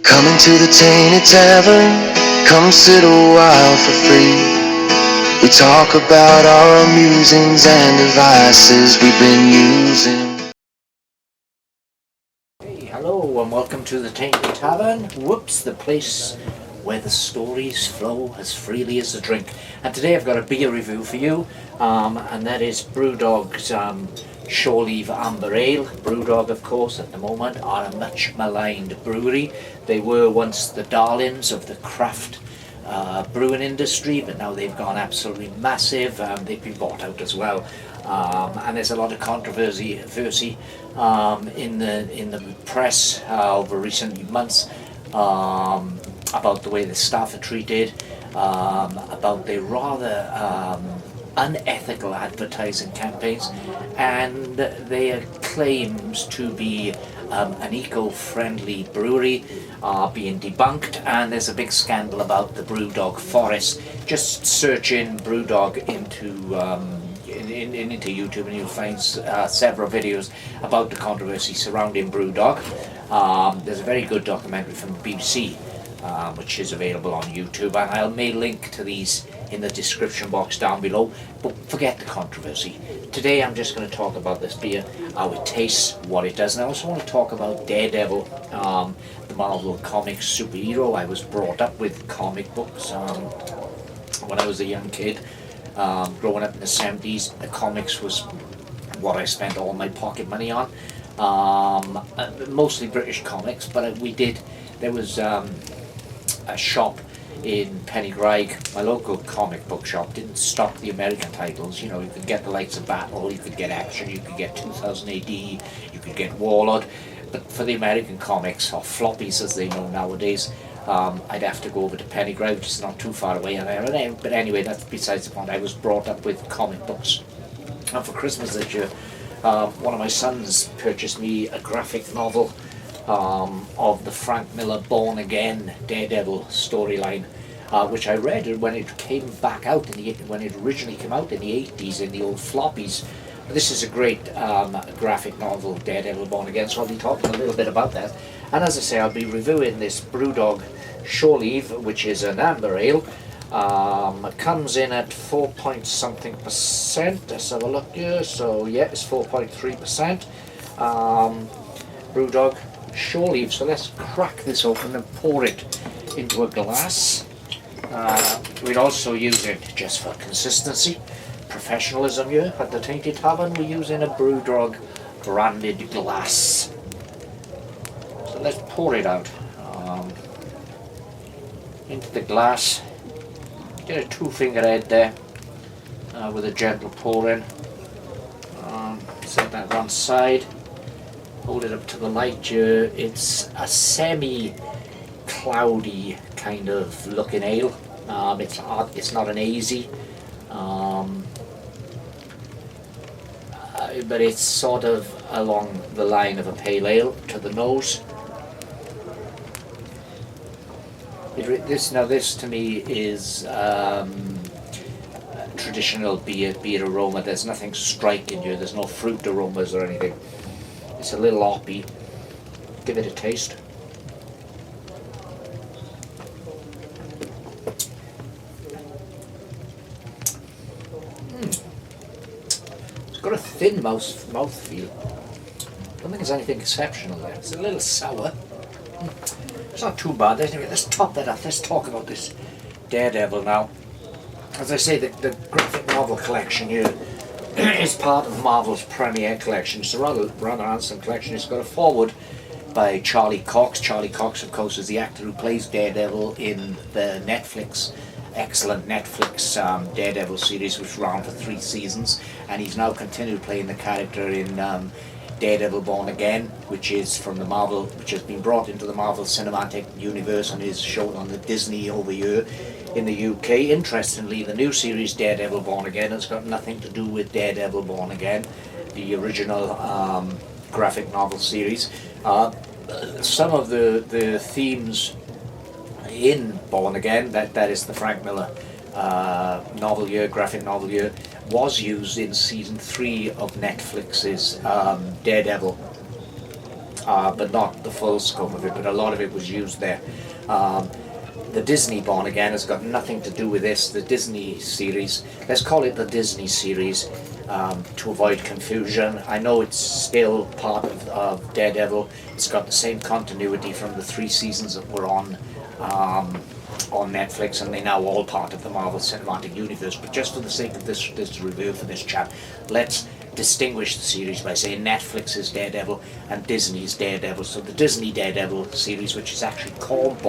Coming to the Tainted Tavern, come sit a while for free. We talk about our musings and devices we've been using. Hey, hello and welcome to the Tainted Tavern. Whoops, the place where the stories flow as freely as the drink. And today I've got a beer review for you, and that is Brewdog's Shore Leave Amber Ale. Brewdog, of course, at the moment are a much maligned brewery. They were once the darlings of the craft brewing industry, but now they've gone absolutely massive. They've been bought out as well, and there's a lot of controversy in the press over recent months about the way the staff are treated, about their rather unethical advertising campaigns, and their claims to be an eco-friendly brewery are being debunked, and there's a big scandal about the Brewdog Forest. Just search in Brewdog into YouTube and you'll find several videos about the controversy surrounding Brewdog. There's a very good documentary from the BBC which is available on YouTube, and I may link to these in the description box down below, but forget the controversy. Today I'm just going to talk about this beer, how it tastes, what it does, and I also want to talk about Daredevil, the Marvel Comics superhero. I was brought up with comic books when I was a young kid. Growing up in the 70s, the comics was what I spent all my pocket money on. Mostly British comics, but there was a shop in Pennygraig, my local comic book shop, didn't stock the American titles. You know, you could get the likes of Battle, you could get Action, you could get 2000 AD, you could get Warlord, but for the American comics, or floppies as they know nowadays, I'd have to go over to Pennygraig, which is not too far away, but anyway, that's besides the point. I was brought up with comic books, and for Christmas this year, one of my sons purchased me a graphic novel of the Frank Miller Born Again Daredevil storyline, which I read when it came back out when it originally came out in the 80s in the old floppies. This is a great graphic novel, Daredevil Born Again, so I'll be talking a little bit about that. And as I say, I'll be reviewing this Brewdog Shore Leave, which is an amber ale. It comes in at 4 point something percent. Let's have a look here. So yeah, it's 4.3%. Brewdog Shore Leave. So let's crack this open and pour it into a glass. We'd also use it just for consistency, professionalism here at the Tainted Tavern. We're using a Brewdog branded glass. So let's pour it out into the glass. Get a 2-finger head there with a gentle pour in. Set that one side. Hold it up to the light here. It's a semi-cloudy kind of looking ale. It's not an hazy, but it's sort of along the line of a pale ale to the nose. This to me is traditional beer aroma. There's nothing striking here. There's no fruit aromas or anything. It's a little hoppy. Give it a taste. It's got a thin mouthfeel. I don't think there's anything exceptional there. It's a little sour. It's not too bad. Anyway, let's top that up. Let's talk about this Daredevil now. As I say, the graphic novel collection here is part of Marvel's Premiere Collection. It's a rather handsome collection. It's got a foreword by Charlie Cox. Charlie Cox, of course, is the actor who plays Daredevil in the excellent Netflix Daredevil series, which ran for 3 seasons, and he's now continued playing the character in Daredevil Born Again, which has been brought into the Marvel Cinematic Universe and is shown on the Disney over here in the UK. Interestingly, the new series Daredevil Born Again has got nothing to do with Daredevil Born Again, the original graphic novel series. Some of the themes in Born Again, that is the Frank Miller novel year, graphic novel year, was used in season 3 of Netflix's Daredevil. but not the full scope of it, but a lot of it was used there. The Disney Born Again has got nothing to do with this. The Disney series, let's call it the Disney series, to avoid confusion. I know it's still part of Daredevil. It's got the same continuity from the 3 seasons that were on Netflix, and they're now all part of the Marvel Cinematic Universe. But just for the sake of this review for this chat, let's distinguish the series by saying Netflix's Daredevil and Disney's Daredevil. So the Disney Daredevil series, which is actually called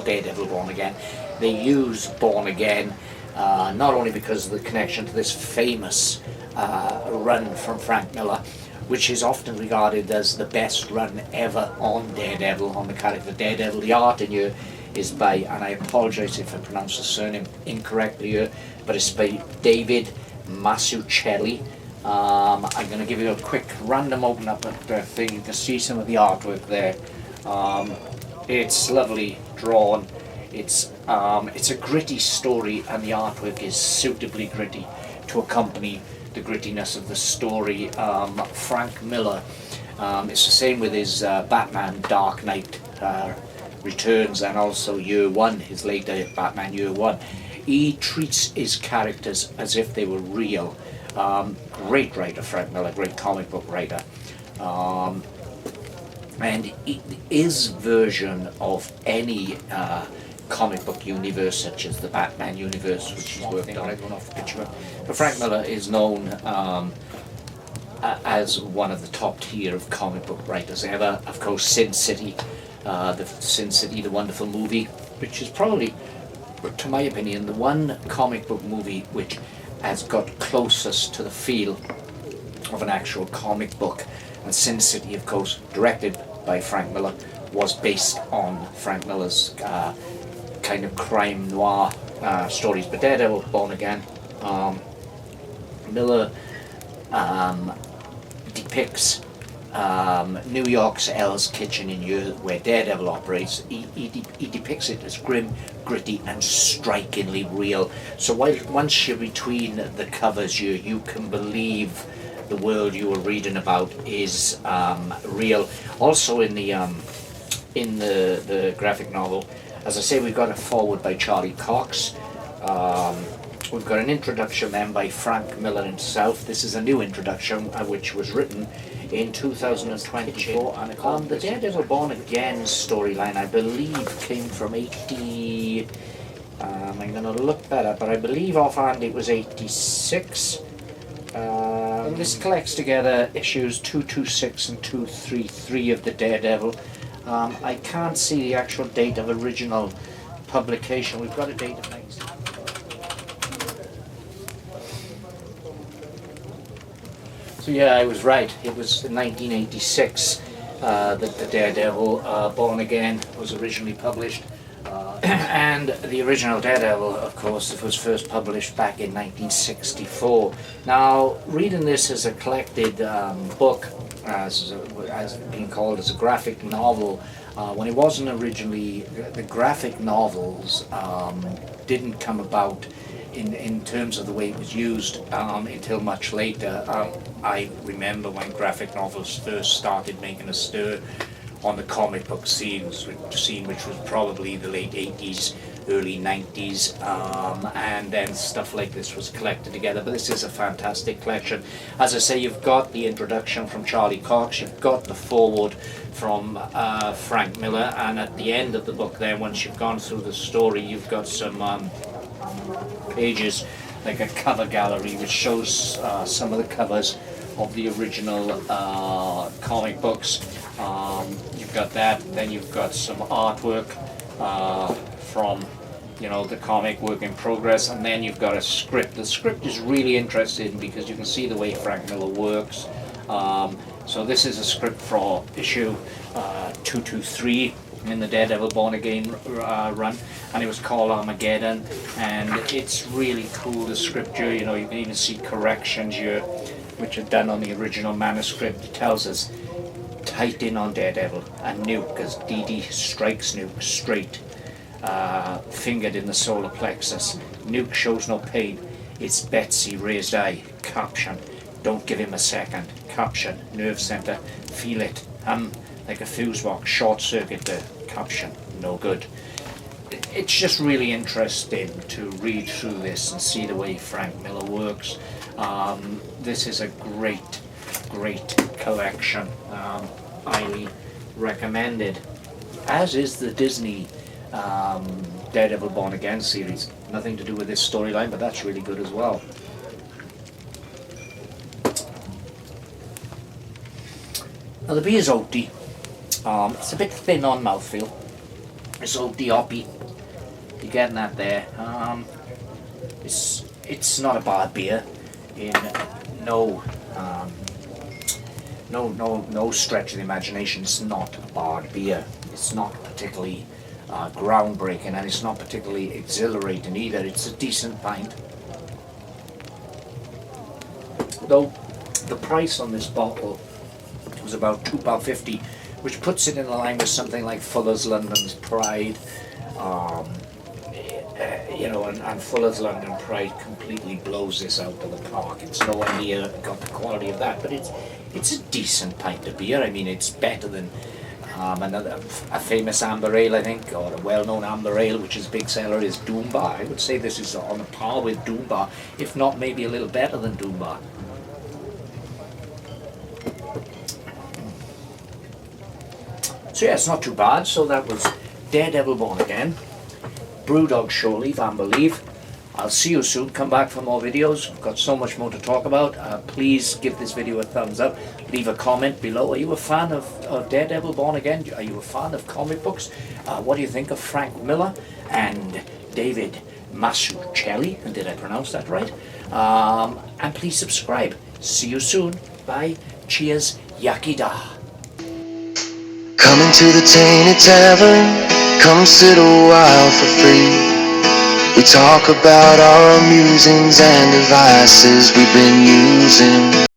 Daredevil Born Again, they use Born Again not only because of the connection to this famous run from Frank Miller, which is often regarded as the best run ever on Daredevil, on the character Daredevil. The art in here is by, and I apologise if I pronounce the surname incorrectly here, but it's by David Mazzucchelli. I'm going to give you a quick random open up at the thing. You can see some of the artwork there. It's lovely drawn. It's a gritty story, and the artwork is suitably gritty to accompany the grittiness of the story. Frank Miller, it's the same with his Batman Dark Knight Returns, and also Year One, his later Batman Year One. He treats his characters as if they were real. Great writer, Frank Miller, great comic book writer. And his version of any comic book universe, such as the Batman universe, which he's worked on, off the picture. But Frank Miller is known as one of the top tier of comic book writers ever. Of course, Sin City, the wonderful movie, which is probably, to my opinion, the one comic book movie which has got closest to the feel of an actual comic book. And Sin City, of course, directed by Frank Miller, was based on Frank Miller's kind of crime noir stories. But Daredevil Born Again, Miller depicts New York's Hell's Kitchen in here, where Daredevil operates. He depicts it as grim, gritty, and strikingly real. So once you're between the covers, you can believe the world you are reading about is real. Also in the graphic novel, as I say, we've got a foreword by Charlie Cox. We've got an introduction then by Frank Miller himself. This is a new introduction which was written in 2024, and the Daredevil Born Again storyline, I believe, came from 80. I'm going to look that up, but I believe offhand it was 86. And this collects together issues 226 and 233 of the Daredevil. I can't see the actual date of original publication. We've got a date of 19. So yeah, I was right. It was in 1986 that the Daredevil Born Again was originally published. And the original Daredevil, of course, was first published back in 1964. Now, reading this as a collected book, as being called as a graphic novel, when it wasn't originally, the graphic novels didn't come about in terms of the way it was used until much later. I remember when graphic novels first started making a stir on the comic book scene, which was probably the late 80s, early 90s, and then stuff like this was collected together. But this is a fantastic collection. As I say, you've got the introduction from Charlie Cox, you've got the foreword from Frank Miller, and at the end of the book then, once you've gone through the story, you've got some pages, like a cover gallery, which shows some of the covers of the original comic books. You've got that, then you've got some artwork from the comic work in progress, and then you've got a script. The script is really interesting because you can see the way Frank Miller works. So this is a script for issue 223 in the Daredevil Born Again run, and it was called Armageddon, and it's really cool, the script here. You can even see corrections here which are done on the original manuscript. It tells us, tight in on Daredevil, and Nuke as Dee strikes Nuke straight, fingered in the solar plexus. Nuke shows no pain. It's Betsy, raised eye. Caption, don't give him a second. Caption, nerve center, feel it. like a fuse box, short circuit the caption, no good. It's just really interesting to read through this and see the way Frank Miller works. This is a great collection, highly recommended, as is the Disney Daredevil Born Again series. Nothing to do with this storyline, but that's really good as well. Now the beer's oaty. It's a bit thin on mouthfeel. It's oaty hoppy. You're getting that there. It's not a bad beer in no stretch of the imagination. It's not a bad beer. It's not particularly groundbreaking, and it's not particularly exhilarating either. It's a decent pint. Though the price on this bottle was about £2.50, which puts it in line with something like Fuller's London's Pride. You know, and Fuller's London Pride completely blows this out of the park. It's nowhere near got the quality of that, but it's a decent pint of beer. I mean, it's better than a famous amber ale, I think, or a well-known amber ale, which is big seller, is Doombar. I would say this is on a par with Doombar, if not maybe a little better than Doombar. So yeah, it's not too bad. So that was Daredevil Born Again, Brewdog Shore Leaf, Amber Leaf. I'll see you soon. Come back for more videos. We've got so much more to talk about. Please give this video a thumbs up. Leave a comment below. Are you a fan of Daredevil Born Again? Are you a fan of comic books? What do you think of Frank Miller and David Mazzucchelli? And did I pronounce that right? And please subscribe. See you soon. Bye. Cheers. Yakida. Come into the Tainted Tavern, come sit a while for free. We talk about our musings and devices we've been using.